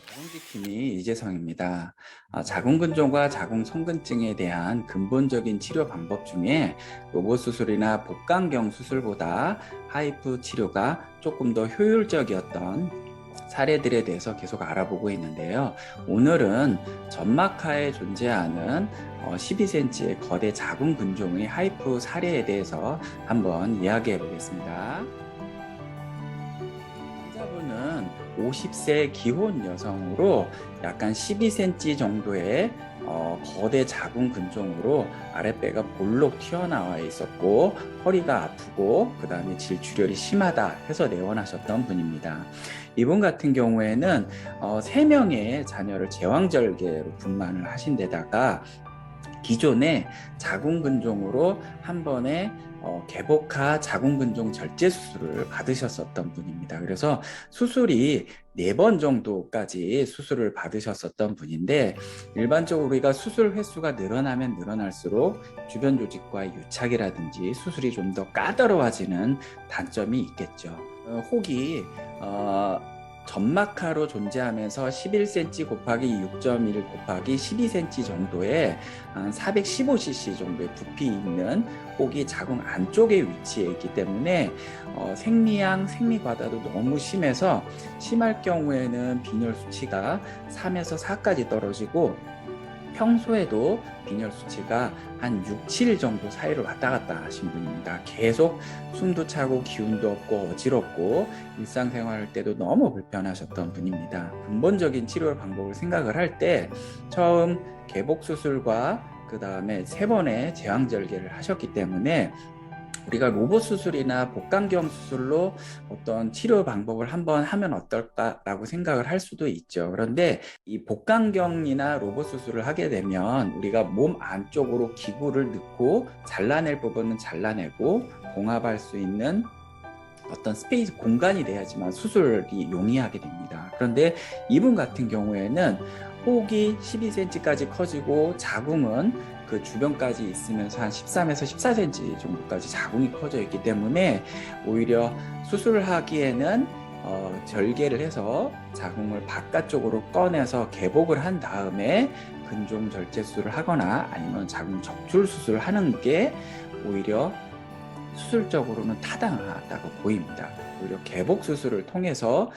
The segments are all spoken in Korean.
자궁지킴이 이재성입니다. 자궁근종과 자궁성근증에 대한 근본적인 치료 방법 중에 로봇 수술이나 복강경 수술보다 하이프 치료가 조금 더 효율적이었던 사례들에 대해서 계속 알아보고 있는데요. 오늘은 점막하에 존재하는 12cm의 거대 자궁근종의 하이프 사례에 대해서 한번 이야기해 보겠습니다. 환자분은 50세 기혼 여성으로 약간 12cm 정도의 거대 자궁근종으로 아랫배가 볼록 튀어나와 있었고 허리가 아프고 그 다음에 질출혈이 심하다 해서 내원하셨던 분입니다. 이분 같은 경우에는 3명의 자녀를 제왕절개로 분만을 하신 데다가 기존에 자궁근종으로 한 번에 개복하 자궁근종 절제 수술을 받으셨었던 분입니다. 그래서 수술이 4번 정도까지 수술을 받으셨었던 분인데, 일반적으로 우리가 수술 횟수가 늘어나면 늘어날수록 주변 조직과의 유착이라든지 수술이 좀 더 까다로워지는 단점이 있겠죠. 혹이 점막하로 존재하면서 11cm 곱하기 6.1 곱하기 12cm 정도의 415cc 정도의 부피 있는 혹이 자궁 안쪽에 위치해 있기 때문에 생리양, 생리과다도 너무 심해서 심할 경우에는 빈혈 수치가 3에서 4까지 떨어지고 평소에도 빈혈 수치가 한 6, 7일 정도 사이를 왔다 갔다 하신 분입니다. 계속 숨도 차고 기운도 없고 어지럽고 일상생활 할 때도 너무 불편하셨던 분입니다. 근본적인 치료 방법을 생각을 할 때 처음 개복 수술과 그 다음에 3번의 제왕절개를 하셨기 때문에 우리가 로봇 수술이나 복강경 수술로 어떤 치료 방법을 한번 하면 어떨까라고 생각을 할 수도 있죠. 그런데 이 복강경이나 로봇 수술을 하게 되면 우리가 몸 안쪽으로 기구를 넣고 잘라낼 부분은 잘라내고 봉합할 수 있는 어떤 스페이스 공간이 돼야지만 수술이 용이하게 됩니다. 그런데 이분 같은 경우에는 혹이 12cm까지 커지고 자궁은 그 주변까지 있으면서 한 13에서 14cm 정도까지 자궁이 커져 있기 때문에 오히려 수술을 하기에는 절개를 해서 자궁을 바깥쪽으로 꺼내서 개복을 한 다음에 근종 절제 수술을 하거나 아니면 자궁 적출 수술을 하는 게 오히려 수술적으로는 타당하다고 보입니다. 오히려 개복 수술을 통해서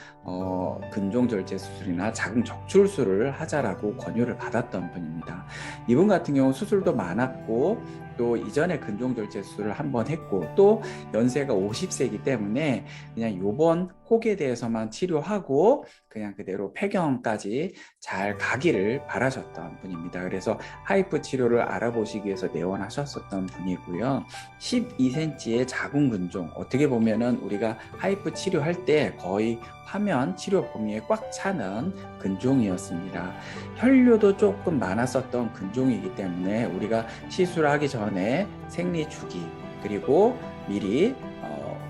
근종 절제 수술이나 자궁 적출술을 하자라고 권유를 받았던 분입니다. 이분 같은 경우 수술도 많았고 또 이전에 근종 절제 수술을 한번 했고 또 연세가 50세이기 때문에 그냥 요번 혹에 대해서만 치료하고 그냥 그대로 폐경까지 잘 가기를 바라셨던 분입니다. 그래서 하이프 치료를 알아보시기 위해서 내원하셨었던 분이고요. 12cm의 자궁근종, 어떻게 보면은 우리가 하이프 치료할 때 거의 화면 치료 범위에 꽉 차는 근종이었습니다. 혈류도 조금 많았었던 근종이기 때문에 우리가 시술하기 전에 생리 주기 그리고 미리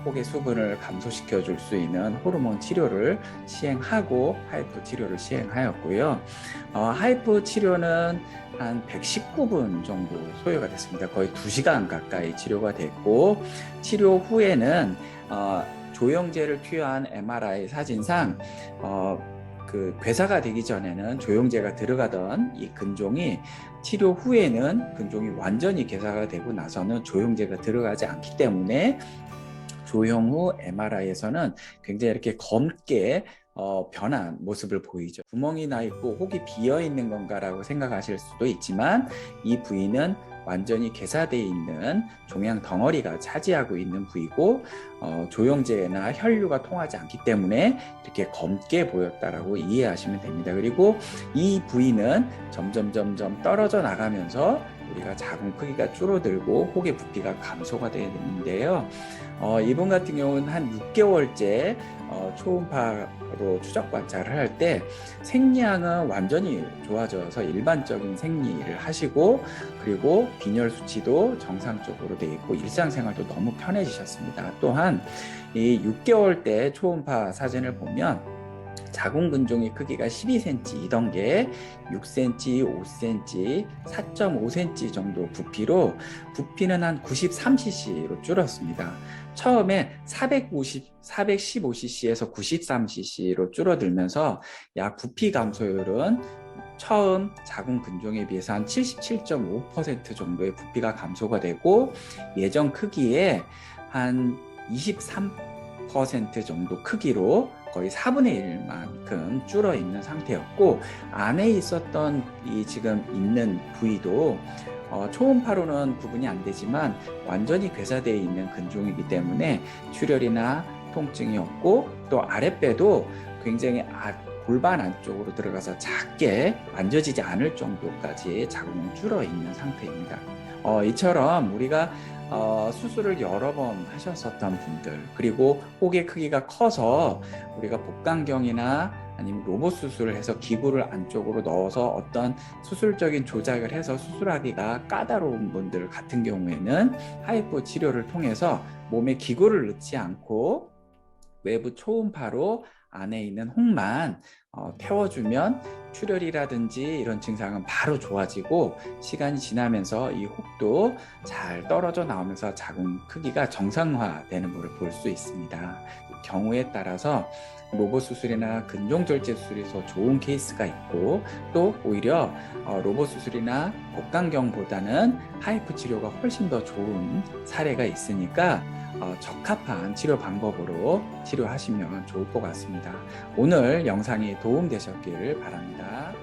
혹의 수분을 감소시켜 줄 수 있는 호르몬 치료를 시행하고 하이프 치료를 시행하였고요. 하이프 치료는 한 119분 정도 소요가 됐습니다. 거의 2시간 가까이 치료가 됐고 치료 후에는 조영제를 투여한 MRI 사진상 그 괴사가 되기 전에는 조영제가 들어가던 이 근종이 치료 후에는 근종이 완전히 괴사가 되고 나서는 조영제가 들어가지 않기 때문에 조형 후 MRI에서는 굉장히 이렇게 검게 변한 모습을 보이죠. 구멍이 나 있고 혹이 비어 있는 건가라고 생각하실 수도 있지만 이 부위는 완전히 괴사되어 있는 종양 덩어리가 차지하고 있는 부위고 조영제나 혈류가 통하지 않기 때문에 이렇게 검게 보였다라고 이해하시면 됩니다. 그리고 이 부위는 점점 떨어져 나가면서 우리가 자궁 크기가 줄어들고 혹의 부피가 감소가 되는데요. 이분 같은 경우는 한 6개월째 초음파로 추적 관찰을 할 때 생리양은 완전히 좋아져서 일반적인 생리를 하시고 그리고 빈혈 수치도 정상적으로 돼 있고 일상생활도 너무 편해지셨습니다. 또한 이 6개월 때 초음파 사진을 보면 자궁 근종의 크기가 12cm이던 게 6cm, 5cm, 4.5cm 정도 부피로 부피는 한 93cc로 줄었습니다. 처음에 415cc에서 93cc로 줄어들면서 약 부피 감소율은 처음 자궁 근종에 비해서 한 77.5% 정도의 부피가 감소가 되고 예전 크기에 한 23% 정도 크기로 거의 4분의 1만큼 줄어 있는 상태였고, 안에 있었던 이 지금 있는 부위도 초음파로는 구분이 안 되지만 완전히 괴사되어 있는 근종이기 때문에 출혈이나 통증이 없고, 또 아랫배도 굉장히 골반 안쪽으로 들어가서 작게 만져지지 않을 정도까지 자궁은 줄어 있는 상태입니다. 이처럼 우리가 수술을 여러 번 하셨었던 분들, 그리고 혹의 크기가 커서 우리가 복강경이나 아니면 로봇 수술을 해서 기구를 안쪽으로 넣어서 어떤 수술적인 조작을 해서 수술하기가 까다로운 분들 같은 경우에는 하이포 치료를 통해서 몸에 기구를 넣지 않고 외부 초음파로 안에 있는 혹만 태워주면 출혈이라든지 이런 증상은 바로 좋아지고, 시간이 지나면서 이 혹도 잘 떨어져 나오면서 자궁 크기가 정상화되는 것을 볼 수 있습니다. 경우에 따라서 로봇 수술이나 근종절제 수술이 더 좋은 케이스가 있고, 또 오히려 로봇 수술이나 복강경보다는 하이프 치료가 훨씬 더 좋은 사례가 있으니까 적합한 치료 방법으로 치료하시면 좋을 것 같습니다. 오늘 영상이 도움되셨기를 바랍니다.